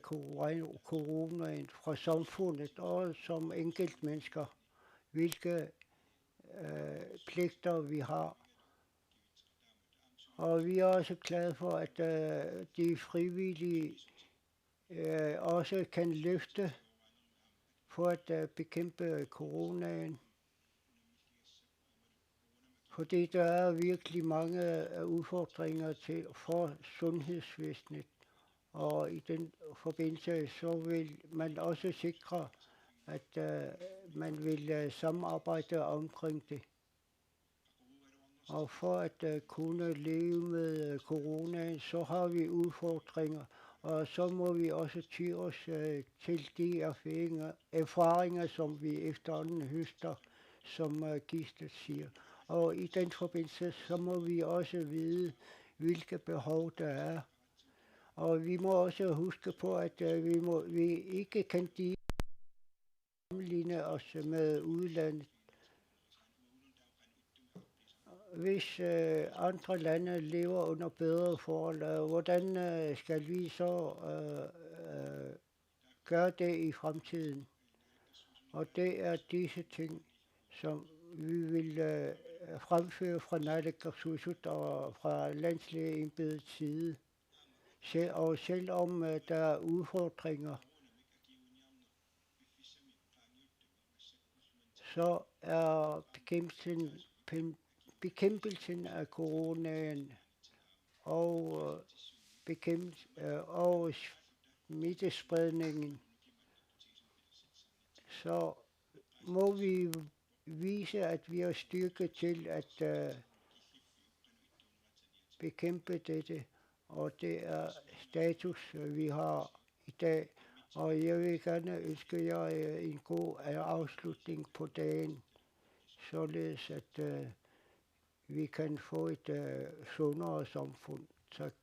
coronaen fra samfundet og som enkeltmennesker, hvilke pligter vi har. Og vi er også glade for, at de frivillige også kan løfte for at bekæmpe coronaen. Fordi der er virkelig mange udfordringer for sundhedsvæsenet, og i den forbindelse så vil man også sikre, at man vil samarbejde omkring det. Og for at kunne leve med coronaen, så har vi udfordringer, og så må vi også ty os til de erfaringer, som vi efterhånden høster, som Gistet siger. Og i den forbindelse, så må vi også vide, hvilke behov der er. Og vi må også huske på, at vi ikke kan sammenligne os med udlandet. Hvis andre lande lever under bedre forhold, hvordan skal vi så gøre det i fremtiden? Og det er disse ting, som vi vil fremføre fra Naalakkersuisut og fra landslægeembedets side. Og selvom der er udfordringer, så er bekæmpelsen af coronaen og smittespredningen, så må vi vise, at vi har styrke til at bekæmpe dette, og det er status, vi har i dag. Og jeg vil gerne ønske jer en god afslutning på dagen, således at vi kan få et sundere samfund. Tak.